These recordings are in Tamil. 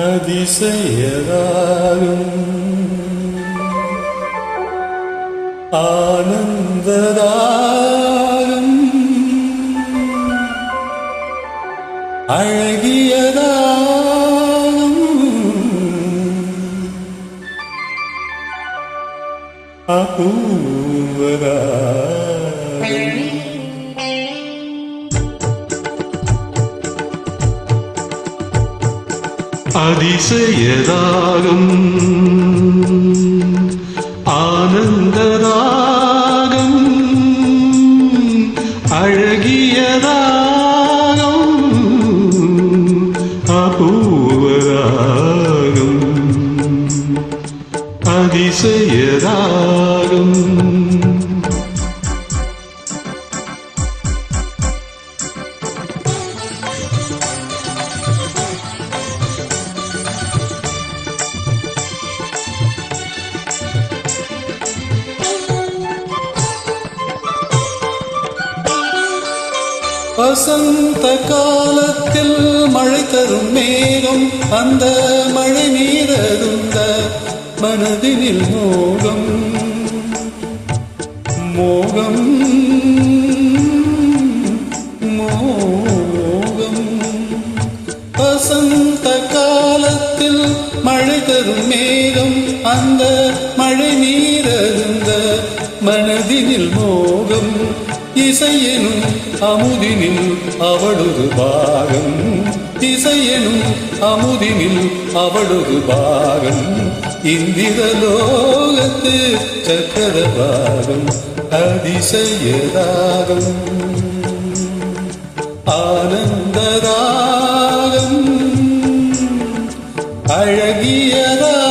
அதிசயராகும் ஆனந்தராகம் அழகியராகம் அபூர்வராகம் அதிசயராகம் ஆனந்தராகம் அழகியராகம் அபூர்வராகம் அதிசயராகம் வசந்த காலத்தில் மழை தரும் மேகம், அந்த மழை நீரருந்த மனதினில் மோகம் மோகம் மோகம். வசந்த காலத்தில் மழை தரும் மேகம், அந்த மழை நீரருந்த மனதினில் மோகம். இசையெனும் அமுதினில் அவளொரு பாகம், இசையெனும் அமுதினில் அவளொரு பாகம். இந்திரலோகத்து சக்கர பாகம் அதிசயராகம் ஆனந்தராகம் அழகியராகம்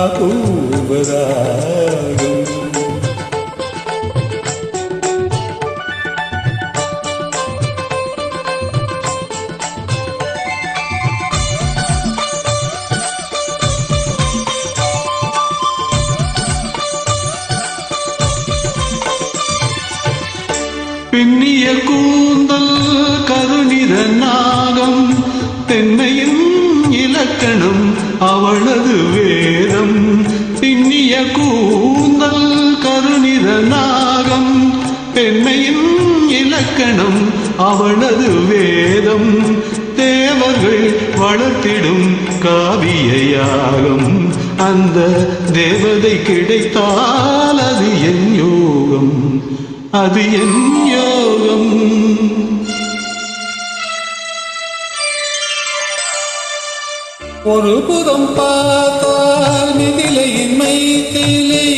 அபூர்வராகம். பின்னிய கூந்தல் கருநிற நாகம், தென்னையின் இலக்கணம் அவளது வேதம். பின்னிய கூந்தல் கருநிற நாகம், பெண்மையின் இலக்கணம் அவளது வேதம். தேவர்கள் வளர்த்திடும் காவியாகம், அந்த தேவதை கிடைத்தால் அது என் யோகம், அது என் யோகம். ஒரு புறம் பார்த்தால் மிதிலையின் மைதிலை,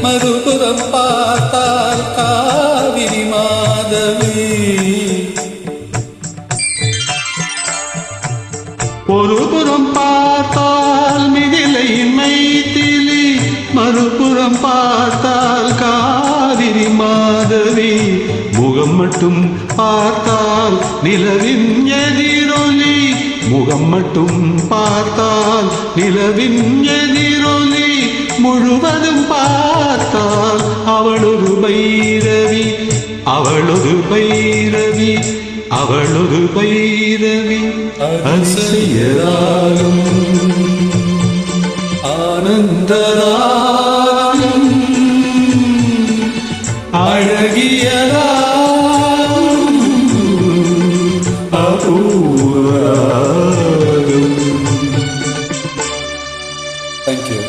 மறுபுறம் பார்த்தால் காவிரி மாதவி. ஒரு புறம் பார்த்தால் மிதிலையின் மைதிலி, மறுபுறம் பார்த்தால் காவிரி மாதவி. முகம் மட்டும் பார்த்தால் நிலவின் எதிரொலி, முகம் மட்டும் பார்த்தால் நிலவின் எதிரொலி. முழுவதும் பார்த்தால் அவளொரு பைரவி, அவளொரு பைரவி, அவளொரு பைரவி. அதிசயராகம் ஆனந்தராகம் அழகியராகம் அபூர்வராகம். Thank you.